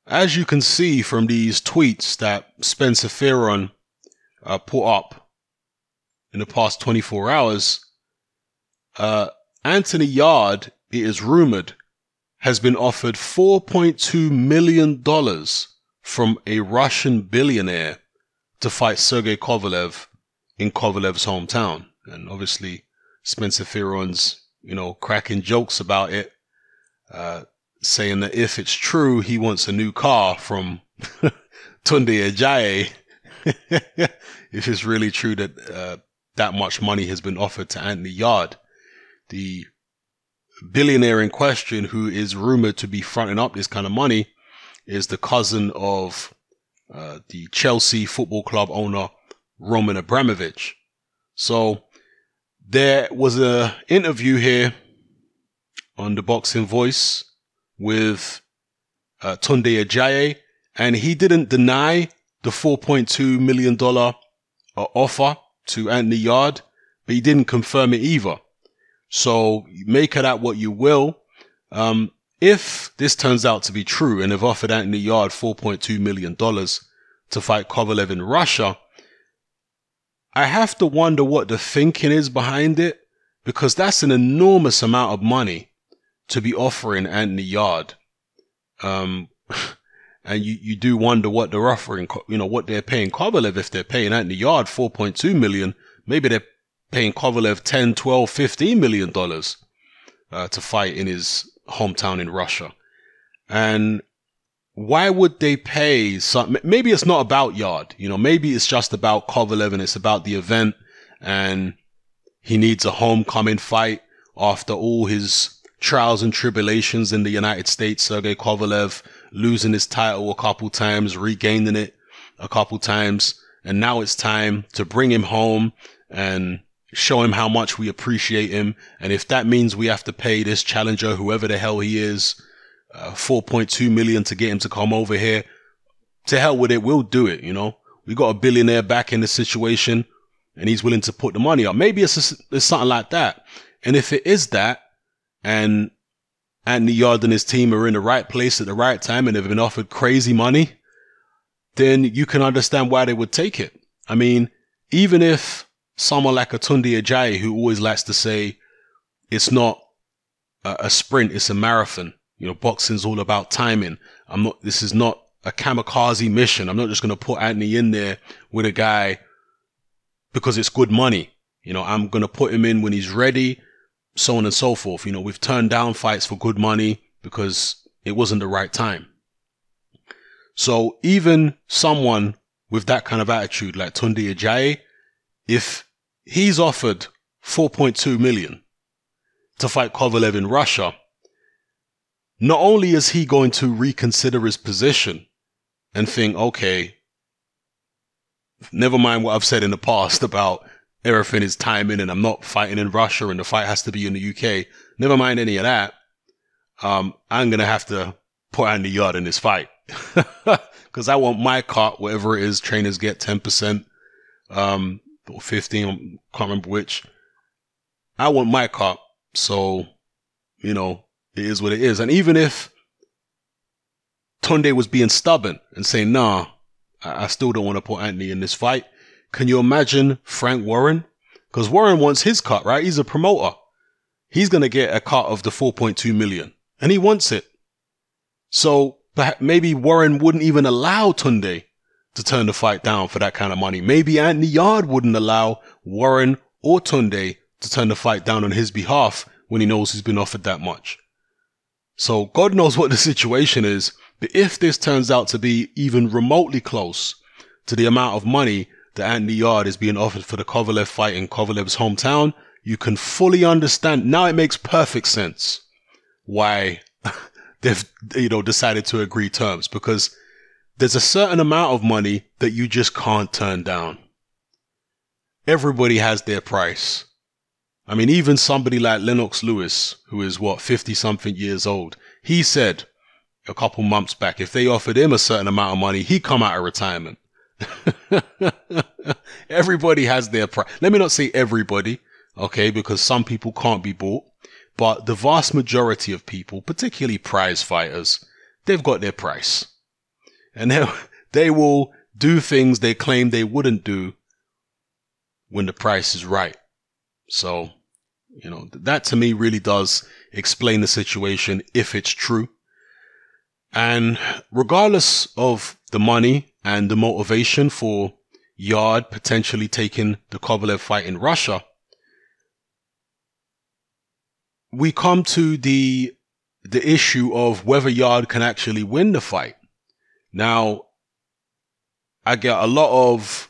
as you can see from these tweets that Spencer Fearon put up in the past 24 hours, Anthony Yarde, it is rumored, has been offered $4.2 million from a Russian billionaire to fight Sergey Kovalev in Kovalev's hometown. And obviously Spencer Fearon's, cracking jokes about it, saying that if it's true, he wants a new car from Tunde Ajayi. If it's really true that that much money has been offered to Anthony Yarde, the billionaire in question, who is rumored to be fronting up this kind of money, is the cousin of the Chelsea Football Club owner Roman Abramovich. So there was an interview here on the Boxing Voice with Tunde Ajayi, and he didn't deny the $4.2 million offer to Anthony Yarde, but he didn't confirm it either. So make of that what you will. If this turns out to be true and they've offered Anthony Yarde $4.2 million to fight Kovalev in Russia, I have to wonder what the thinking is behind it, because that's an enormous amount of money to be offering Anthony Yarde. And you do wonder what they're offering, what they're paying Kovalev. If they're paying Anthony Yarde $4.2 million, maybe they're paying Kovalev $10, $12, $15 million to fight in his hometown in Russia. And why would they pay something? Maybe it's not about Yarde, maybe it's just about Kovalev and it's about the event, and he needs a homecoming fight after all his trials and tribulations in the United States. Sergey Kovalev losing his title a couple times, regaining it a couple times, and now it's time to bring him home and show him how much we appreciate him. And if that means we have to pay this challenger, whoever the hell he is, $4.2 million to get him to come over here, to hell with it, we'll do it. We got a billionaire back in the situation and he's willing to put the money up. Maybe it's something like that. And if it is that, and Anthony Yarde and his team are in the right place at the right time and they've been offered crazy money, then you can understand why they would take it. I mean, even if someone like a Tunde Ajayi, who always likes to say it's not a sprint, it's a marathon. Boxing's all about timing. This is not a kamikaze mission. I'm not just going to put Anthony in there with a guy because it's good money. I'm going to put him in when he's ready, so on and so forth. We've turned down fights for good money because it wasn't the right time. So even someone with that kind of attitude like Tunde Ajayi, if he's offered $4.2 million to fight Kovalev in Russia, not only is he going to reconsider his position and think, okay, never mind what I've said in the past about everything is timing and I'm not fighting in Russia and the fight has to be in the UK. Never mind any of that. I'm going to have to put Andy Yarde in this fight because I want my cut, whatever it is, trainers get 10%, or 15, I can't remember which. I want my cut. So, it is what it is. And even if Tunde was being stubborn and saying, nah, I still don't want to put Anthony in this fight, can you imagine Frank Warren? Because Warren wants his cut, right? He's a promoter. He's going to get a cut of the $4.2 million and he wants it. So maybe Warren wouldn't even allow Tunde to turn the fight down for that kind of money. Maybe Anthony Yarde wouldn't allow Warren or Tunde to turn the fight down on his behalf when he knows he's been offered that much. So God knows what the situation is, but if this turns out to be even remotely close to the amount of money that Anthony Yarde is being offered for the Kovalev fight in Kovalev's hometown, you can fully understand. Now it makes perfect sense why they've, decided to agree terms, because there's a certain amount of money that you just can't turn down. Everybody has their price. I mean, even somebody like Lennox Lewis, who is 50 something years old, he said a couple months back, if they offered him a certain amount of money, he'd come out of retirement. Everybody has their price. Let me not say everybody, okay, because some people can't be bought, but the vast majority of people, particularly prize fighters, they've got their price. And they will do things they claim they wouldn't do when the price is right. So, that to me really does explain the situation if it's true. And regardless of the money and the motivation for Yarde potentially taking the Kovalev fight in Russia, we come to the issue of whether Yarde can actually win the fight. Now, I get a lot of,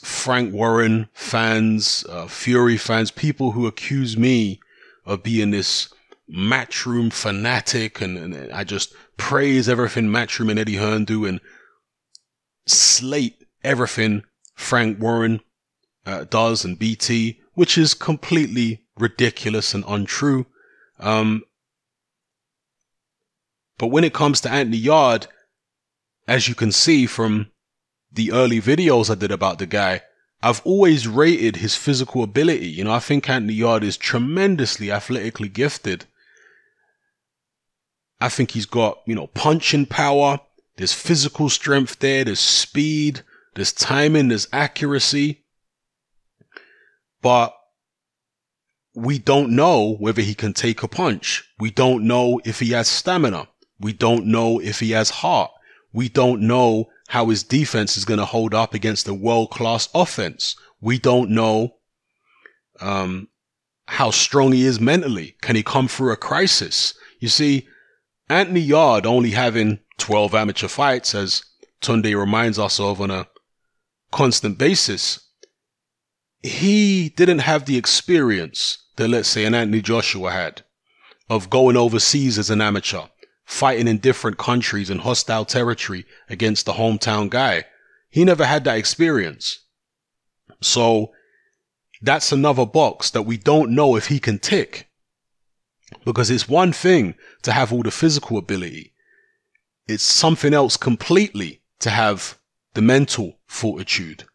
Frank Warren fans, Fury fans, people who accuse me of being this Matchroom fanatic, and I just praise everything Matchroom and Eddie Hearn do and slate everything Frank Warren does and BT, which is completely ridiculous and untrue. But when it comes to Anthony Yarde, as you can see from the early videos I did about the guy, I've always rated his physical ability. I think Anthony Yarde is tremendously athletically gifted. I think he's got, punching power. There's physical strength there. There's speed. There's timing. There's accuracy. But we don't know whether he can take a punch. We don't know if he has stamina. We don't know if he has heart. We don't know how his defense is going to hold up against a world-class offense. We don't know how strong he is mentally. Can he come through a crisis? You see, Anthony Yarde only having 12 amateur fights, as Tunde reminds us of on a constant basis, he didn't have the experience that, let's say, an Anthony Joshua had of going overseas as an amateur, fighting in different countries in hostile territory against the hometown guy. He never had that experience. So that's another box that we don't know if he can tick. Because it's one thing to have all the physical ability. It's something else completely to have the mental fortitude,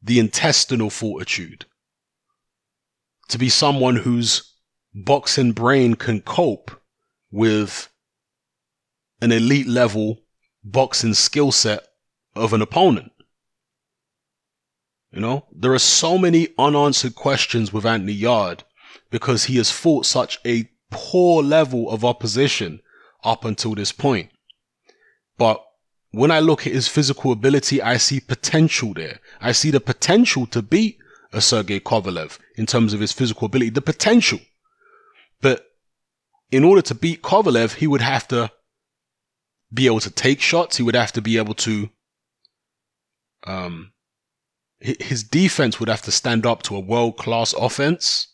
the intestinal fortitude, to be someone whose boxing brain can cope with an elite level boxing skill set of an opponent. There are so many unanswered questions with Anthony Yarde because he has fought such a poor level of opposition up until this point. But when I look at his physical ability, I see potential there. I see the potential to beat a Sergey Kovalev in terms of his physical ability, the potential. But in order to beat Kovalev, he would have to be able to take shots. He would have to be able to, his defense would have to stand up to a world-class offense.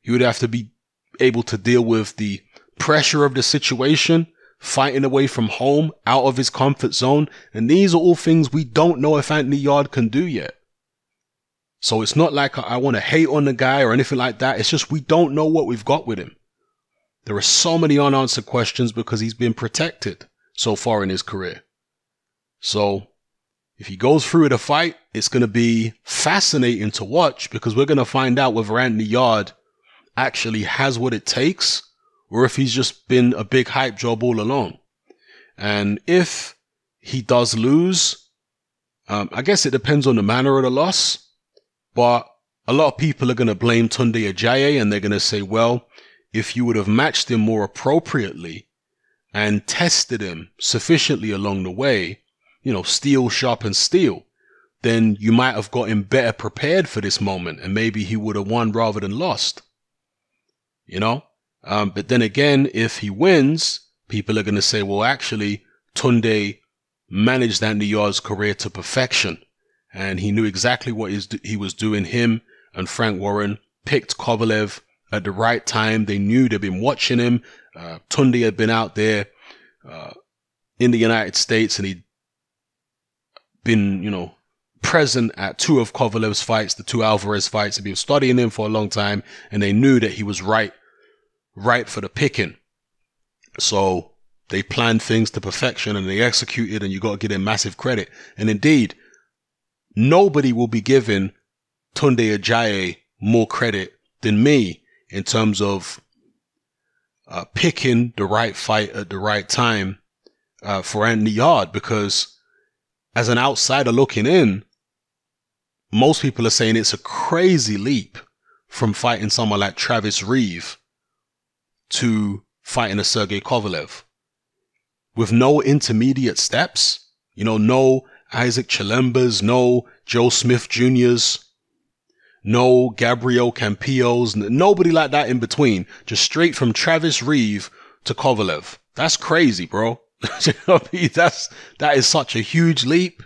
He would have to be able to deal with the pressure of the situation, fighting away from home, out of his comfort zone. And these are all things we don't know if Anthony Yarde can do yet. So it's not like I want to hate on the guy or anything like that. It's just we don't know what we've got with him. There are so many unanswered questions because he's been protected so far in his career. So if he goes through the fight, it's going to be fascinating to watch because we're going to find out whether Anthony Yarde actually has what it takes or if he's just been a big hype job all along. And if he does lose, I guess it depends on the manner of the loss. But a lot of people are going to blame Tunde Ajayi and they're going to say, well, if you would have matched him more appropriately and tested him sufficiently along the way, steel sharpens steel, then you might have got him better prepared for this moment and maybe he would have won rather than lost. But then again, if he wins, people are going to say, well, actually, Tunde managed Anthony Yarde's career to perfection. And he knew exactly what he was doing. Him and Frank Warren picked Kovalev at the right time. They knew they'd been watching him. Tunde had been out there in the United States and he'd been, present at two of Kovalev's fights, the two Alvarez fights. They'd been studying him for a long time and they knew that he was ripe for the picking. So they planned things to perfection and they executed, and you got to give them massive credit. And indeed, nobody will be giving Tunde Ajayi more credit than me in terms of picking the right fight at the right time for Anthony Yarde, because as an outsider looking in, most people are saying it's a crazy leap from fighting someone like Travis Reeve to fighting a Sergey Kovalev with no intermediate steps, no Isaac Chilembas, no Joe Smith Jr.'s, no Gabriel Campillos, nobody like that in between. Just straight from Travis Reeve to Kovalev. That's crazy, bro. That is such a huge leap.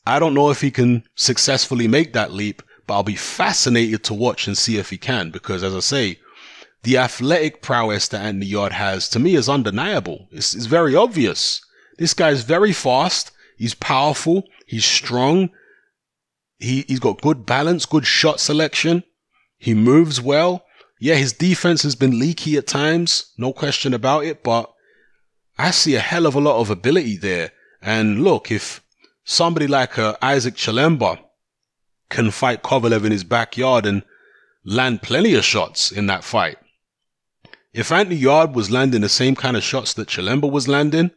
I don't know if he can successfully make that leap, but I'll be fascinated to watch and see if he can, because as I say, the athletic prowess that Anthony Yarde has, to me, is undeniable. It's very obvious. This guy's very fast. He's powerful. He's strong. He's got good balance, good shot selection. He moves well. Yeah, his defense has been leaky at times. No question about it. But I see a hell of a lot of ability there. And look, if somebody like Isaac Chilemba can fight Kovalev in his backyard and land plenty of shots in that fight, if Anthony Yarde was landing the same kind of shots that Chilemba was landing,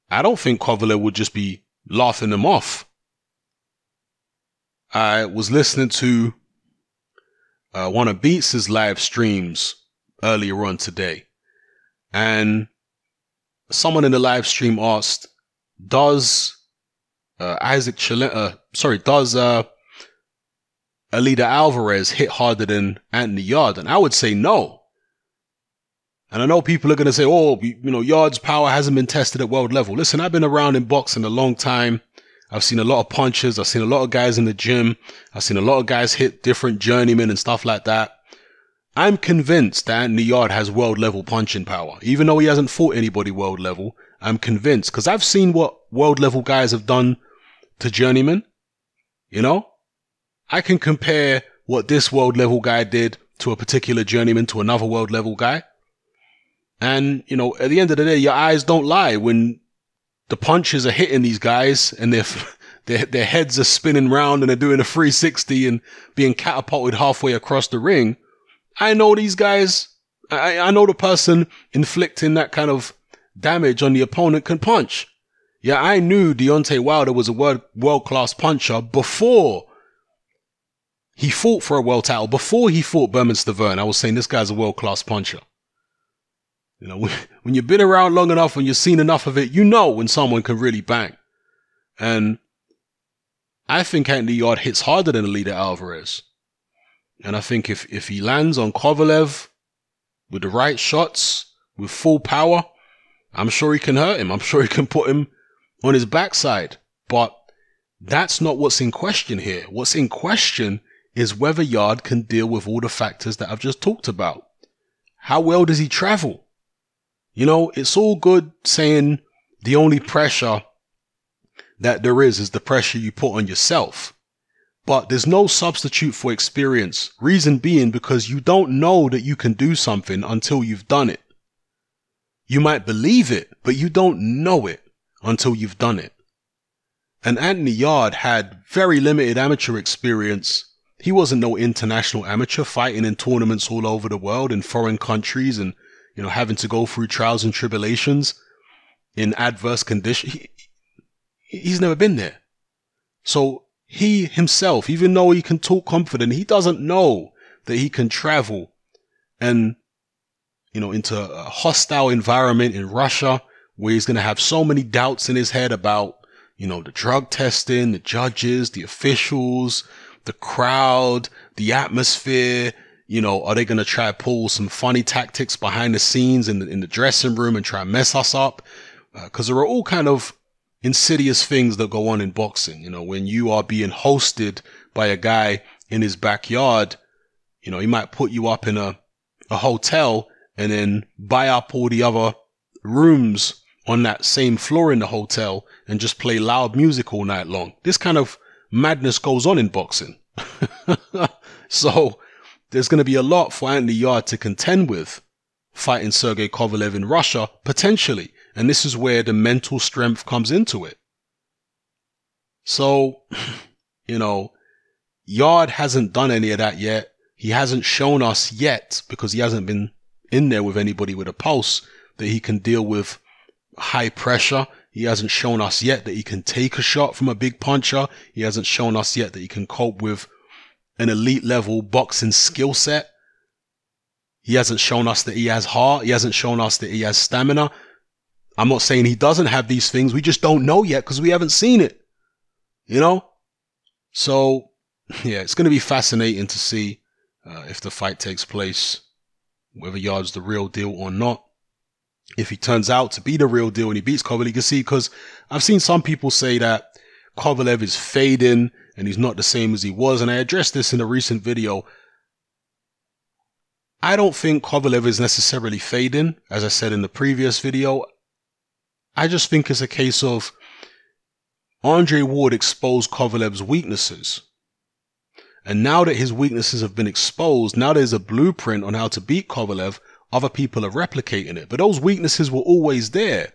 I don't think Kovalev would just be laughing him off. I was listening to one of Beats' live streams earlier on today, and someone in the live stream asked, does Alida Alvarez hit harder than Anthony Yarde? And I would say no. And I know people are going to say, Yarde's power hasn't been tested at world level. Listen, I've been around in boxing a long time. I've seen a lot of punches. I've seen a lot of guys in the gym. I've seen a lot of guys hit different journeymen and stuff like that. I'm convinced that Anthony Yarde has world level punching power. Even though he hasn't fought anybody world level, I'm convinced, because I've seen what world level guys have done to journeymen. I can compare what this world level guy did to a particular journeyman to another world level guy. And, at the end of the day, your eyes don't lie when the punches are hitting these guys and their heads are spinning round and they're doing a 360 and being catapulted halfway across the ring. I know these guys. I know the person inflicting that kind of damage on the opponent can punch. Yeah, I knew Deontay Wilder was a world-class puncher before he fought for a world title. Before he fought Berman Stavern, I was saying this guy's a world-class puncher. When you've been around long enough, when you've seen enough of it, when someone can really bang. And I think Anthony Yarde hits harder than Alida Alvarez. And I think if he lands on Kovalev with the right shots, with full power, I'm sure he can hurt him. I'm sure he can put him on his backside. But that's not what's in question here. What's in question is whether Yarde can deal with all the factors that I've just talked about. How well does he travel? It's all good saying the only pressure that there is the pressure you put on yourself. But there's no substitute for experience. Reason being because you don't know that you can do something until you've done it. You might believe it, but you don't know it until you've done it. And Anthony Yarde had very limited amateur experience. He wasn't no international amateur fighting in tournaments all over the world in foreign countries and having to go through trials and tribulations in adverse conditions. He's never been there. So he himself, even though he can talk confident, he doesn't know that he can travel and, into a hostile environment in Russia where he's going to have so many doubts in his head about, the drug testing, the judges, the officials, the crowd, the atmosphere. Are they going to try to pull some funny tactics behind the scenes in the dressing room and try and mess us up? Because there are all kind of insidious things that go on in boxing. When you are being hosted by a guy in his backyard, he might put you up in a hotel and then buy up all the other rooms on that same floor in the hotel and just play loud music all night long. This kind of madness goes on in boxing. So there's going to be a lot for Anthony Yarde to contend with fighting Sergey Kovalev in Russia, potentially. And this is where the mental strength comes into it. So, Yarde hasn't done any of that yet. He hasn't shown us yet, because he hasn't been in there with anybody with a pulse, that he can deal with high pressure. He hasn't shown us yet that he can take a shot from a big puncher. He hasn't shown us yet that he can cope with an elite level boxing skill set. He hasn't shown us that he has heart. He hasn't shown us that he has stamina. I'm not saying he doesn't have these things. We just don't know yet because we haven't seen it, you know? So, yeah, it's going to be fascinating to see if the fight takes place, whether Yarde's the real deal or not. If he turns out to be the real deal and he beats Kovalev, you can see, because I've seen some people say that Kovalev is fading and he's not the same as he was. And I addressed this in a recent video. I don't think Kovalev is necessarily fading, as I said in the previous video. I just think it's a case of Andre Ward exposed Kovalev's weaknesses. And now that his weaknesses have been exposed, now there's a blueprint on how to beat Kovalev. Other people are replicating it, but those weaknesses were always there.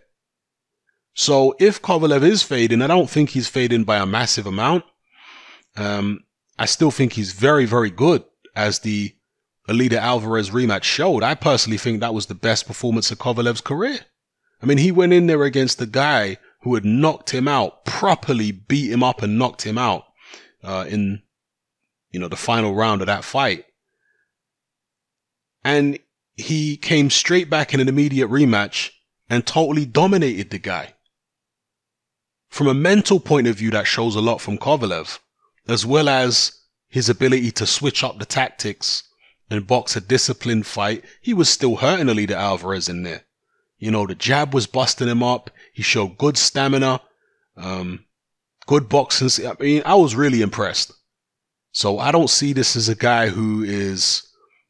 So if Kovalev is fading, I don't think he's fading by a massive amount. I still think he's very, very good, as the Alida Alvarez rematch showed. I personally think that was the best performance of Kovalev's career. I mean, he went in there against the guy who had knocked him out, properly beat him up and knocked him out in, the final round of that fight. And he came straight back in an immediate rematch and totally dominated the guy. From a mental point of view, that shows a lot from Kovalev, as well as his ability to switch up the tactics and box a disciplined fight. He was still hurting Alida Alvarez in there. The jab was busting him up. He showed good stamina, good boxing. I mean, I was really impressed. So I don't see this as a guy who is,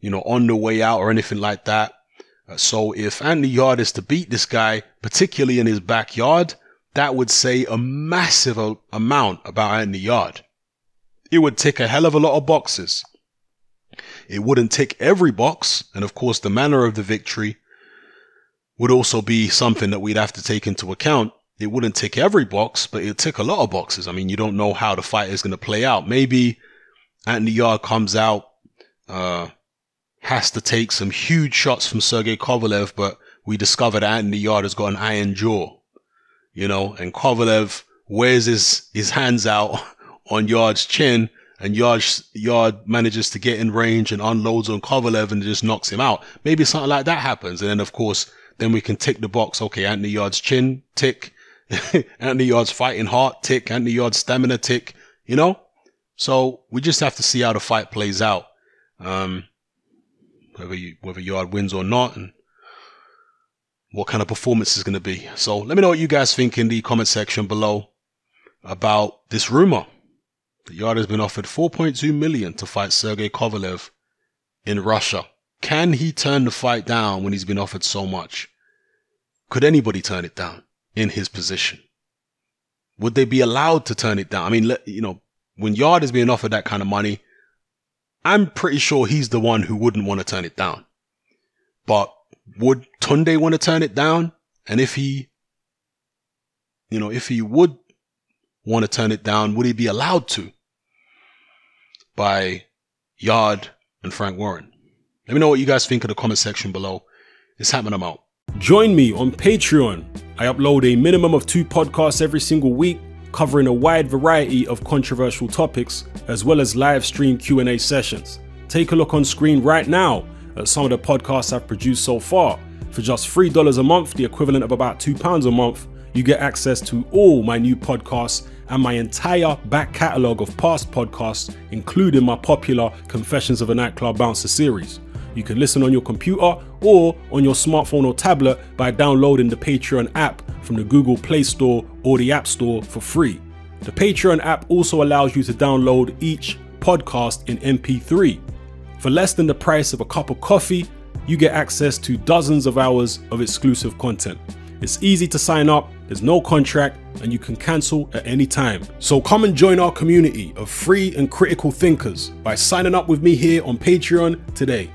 on the way out or anything like that. So if Anthony Yarde is to beat this guy, particularly in his backyard, that would say a massive amount about Anthony Yarde. It would tick a hell of a lot of boxes. It wouldn't tick every box. And of course, the manner of the victory would also be something that we'd have to take into account. It wouldn't tick every box, but it'd tick a lot of boxes. I mean, you don't know how the fight is going to play out. Maybe Anthony Yarde comes out, has to take some huge shots from Sergey Kovalev, but we discovered Anthony Yarde has got an iron jaw, and Kovalev wears his hands out on Yarde's chin, and Yarde manages to get in range and unloads on Kovalev and just knocks him out. Maybe something like that happens. And then, of course, then we can tick the box. Okay, Anthony Yarde's chin, tick. Anthony Yarde's fighting heart, tick. Anthony Yarde's stamina, tick. So we just have to see how the fight plays out. Whether Yarde wins or not, and what kind of performance is going to be. So let me know what you guys think in the comment section below about this rumor that Yarde has been offered $4.2 million to fight Sergey Kovalev in Russia. Can he turn the fight down when he's been offered so much? Could anybody turn it down in his position? Would they be allowed to turn it down? I mean, when Yarde is being offered that kind of money, I'm pretty sure he's the one who wouldn't want to turn it down. But would Tunde want to turn it down? And if he would want to turn it down, would he be allowed to by Yarde and Frank Warren? Let me know what you guys think in the comment section below. It's happening. I'm out. Join me on Patreon. I upload a minimum of 2 podcasts every single week, covering a wide variety of controversial topics, as well as live stream Q&A sessions. Take a look on screen right now at some of the podcasts I've produced so far. For just $3 a month, the equivalent of about £2 a month, you get access to all my new podcasts and my entire back catalogue of past podcasts, including my popular Confessions of a Nightclub Bouncer series. You can listen on your computer or on your smartphone or tablet by downloading the Patreon app from the Google Play Store or the App Store for free. The Patreon app also allows you to download each podcast in MP3. For less than the price of a cup of coffee, you get access to dozens of hours of exclusive content. It's easy to sign up, there's no contract, and you can cancel at any time. So come and join our community of free and critical thinkers by signing up with me here on Patreon today.